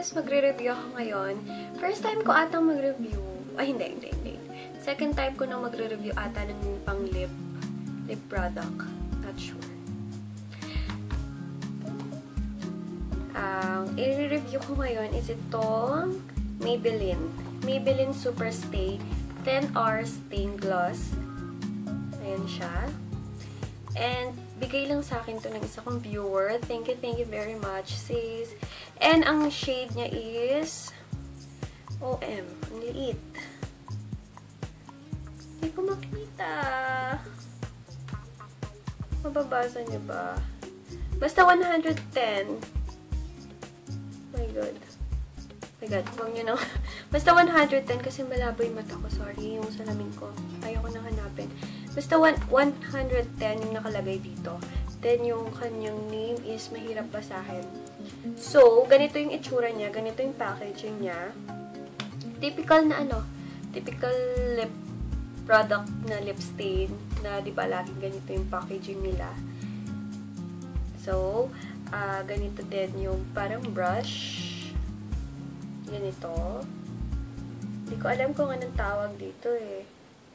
guys! Magre-review ako ngayon. First time ko atang mag-review. Ay, hindi. Second time ko na magre-review ata ng pang-lip product. Not sure. Ang i-review ko ngayon is itong Maybelline Super Stay 10 Hours Stain Gloss. Ayan siya. And bigay lang sa akin to ng isa kong viewer. Thank you very much, sis. And ang shade niya is OM. Ang liit. Hindi ko makita. Mababasa niyo ba? Basta 110. My God. Huwag niyo na. Basta 110 kasi malabo yung mata ko. Sorry, yung salamin ko. Ayaw ko nang hanapin. Basta 110 yung nakalagay dito. Then, yung kanyang name is mahirap basahin. So, ganito yung itsura niya. Ganito yung packaging niya. Typical lip product na lip stain na, di ba, laging ganito yung packaging nila. So, ganito din yung parang brush. Ganito. Hindi ko alam kung anong tawag dito eh.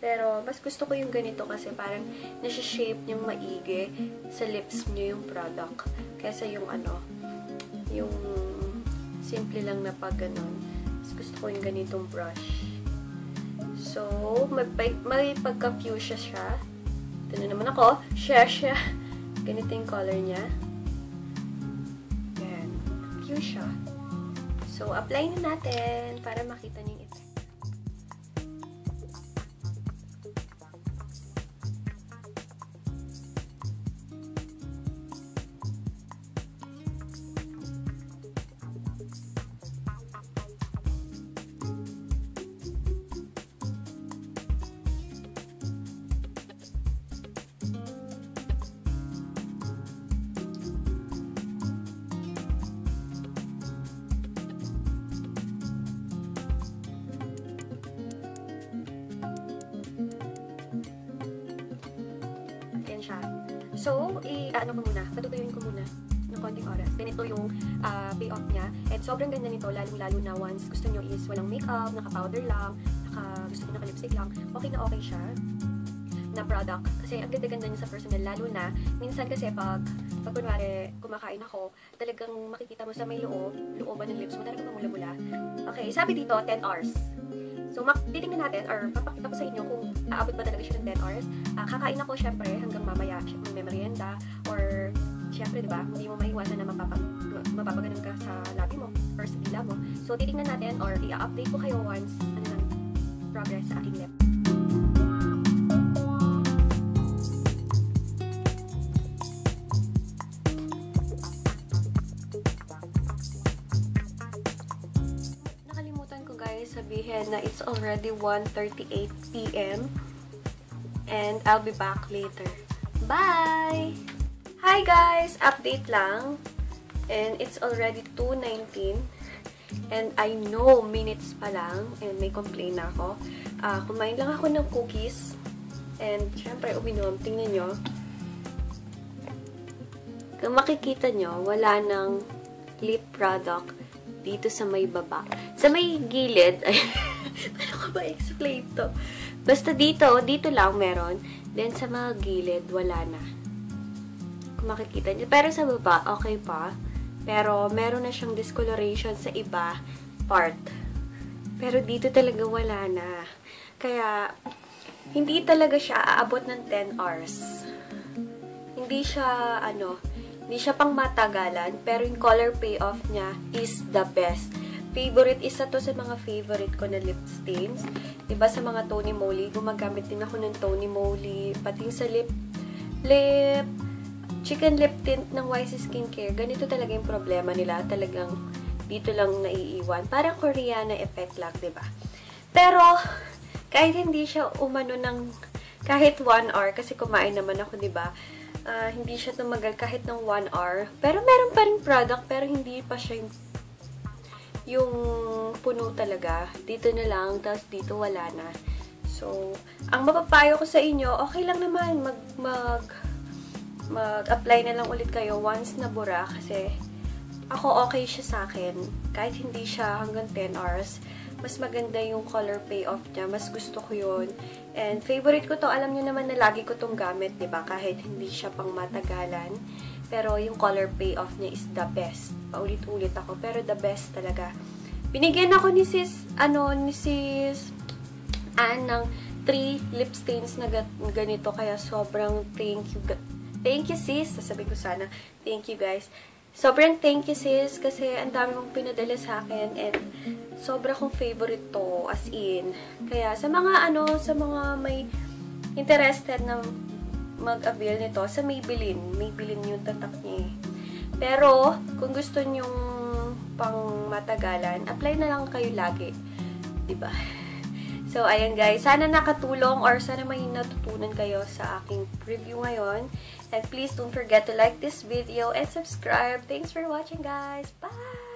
Pero, mas gusto ko yung ganito kasi parang nasi-shape niyang maigi sa lips niyo yung product. Kesa yung yung simple lang na pag ganon. Mas gusto ko yung ganitong brush. So, may pagka-fuchsia siya. Ito na naman ako. Fuchsia. Ganito yung color niya. Yan. Fuchsia. So, apply na natin para makita niyo yung effect. So, patutuyuin ko muna ng konting oras. Ganito yung payoff niya. And sobrang ganda nito, lalong-lalo na once gusto nyo is walang makeup, naka-powder lang, gusto nyo naka-lipstick lang, okay na okay siya na product. Kasi ang ganda-ganda niya sa personal, lalo na, minsan kasi pag kunwari kumakain ako, talagang makikita mo sa may looban ng lips mo, talagang mula-mula. Okay, sabi dito, 10 hours. So, titingnan natin, or papakita ko sa inyo kung aabot ba talaga siya ng 10 hours. Kakain ako, syempre, hanggang mamaya, may merienda, or, syempre, diba, hindi mo maiwasan na mapapaganon ka sa labi mo, or sa dila mo. So, titingnan natin, or i-update ko kayo once, progress sa aking lip. Sabihin na it's already 1:38 PM and I'll be back later. Bye! Hi guys! Update lang. And it's already 2:19 and I know minutes pa lang and may complain na ako. Kumain lang ako ng cookies and syempre uminom. Tingnan nyo. Kung makikita nyo, wala ng lip product dito sa may baba. Sa may gilid, ay, paano ko ba explain to? Basta dito lang meron. Then sa mga gilid, wala na. Kung makikita niyo. Pero sa baba, okay pa. Pero meron na siyang discoloration sa iba part. Pero dito talaga wala na. Kaya, hindi talaga siya aabot ng 10 hours. Hindi siya pang matagalan, pero yung color payoff niya is the best. Isa to sa mga favorite ko na lip stains. Diba sa mga Tony Moly, gumagamit din ako ng Tony Moly, pati sa chicken lip tint ng YC Skincare. Ganito talaga yung problema nila. Talagang dito lang naiiwan. Parang Koreana effect lang, diba? Pero, kahit hindi siya umano ng kahit 1 hour, kasi kumain naman ako, diba? Hindi siya tumagal kahit ng 1 hour. Pero meron pa rin product, pero hindi pa siya yung puno talaga. Dito na lang, tapos dito wala na. So, ang mapapayo ko sa inyo, okay lang naman mag-apply na lang ulit kayo once na bura kasi ako okay siya sa akin. Kahit hindi siya hanggang 10 hours, mas maganda yung color payoff niya. Mas gusto ko yun. And favorite ko to. Alam niyo naman na lagi ko tong gamit, diba? Kahit hindi siya pang matagalan. Pero yung color payoff niya is the best. Paulit-ulit ako. Pero the best talaga. Binigyan ako ni sis Anne ng 3 lip stains na ganito. Kaya sobrang thank you. Thank you, sis. Sasabihin ko sana. Thank you, guys. Sobrang thank you, sis. Kasi ang dami mong pinadala sa akin. And sobra kong favorite to. As in. Kaya sa mga sa mga may interested na mag-avail nito, sa Maybelline. Maybelline yung tatak niya eh. Pero, kung gusto nyong pang matagalan, apply na lang kayo lagi. Diba? So, ayan guys. Sana nakatulong or sana may natutunan kayo sa aking review ngayon. And please don't forget to like this video and subscribe. Thanks for watching, guys. Bye!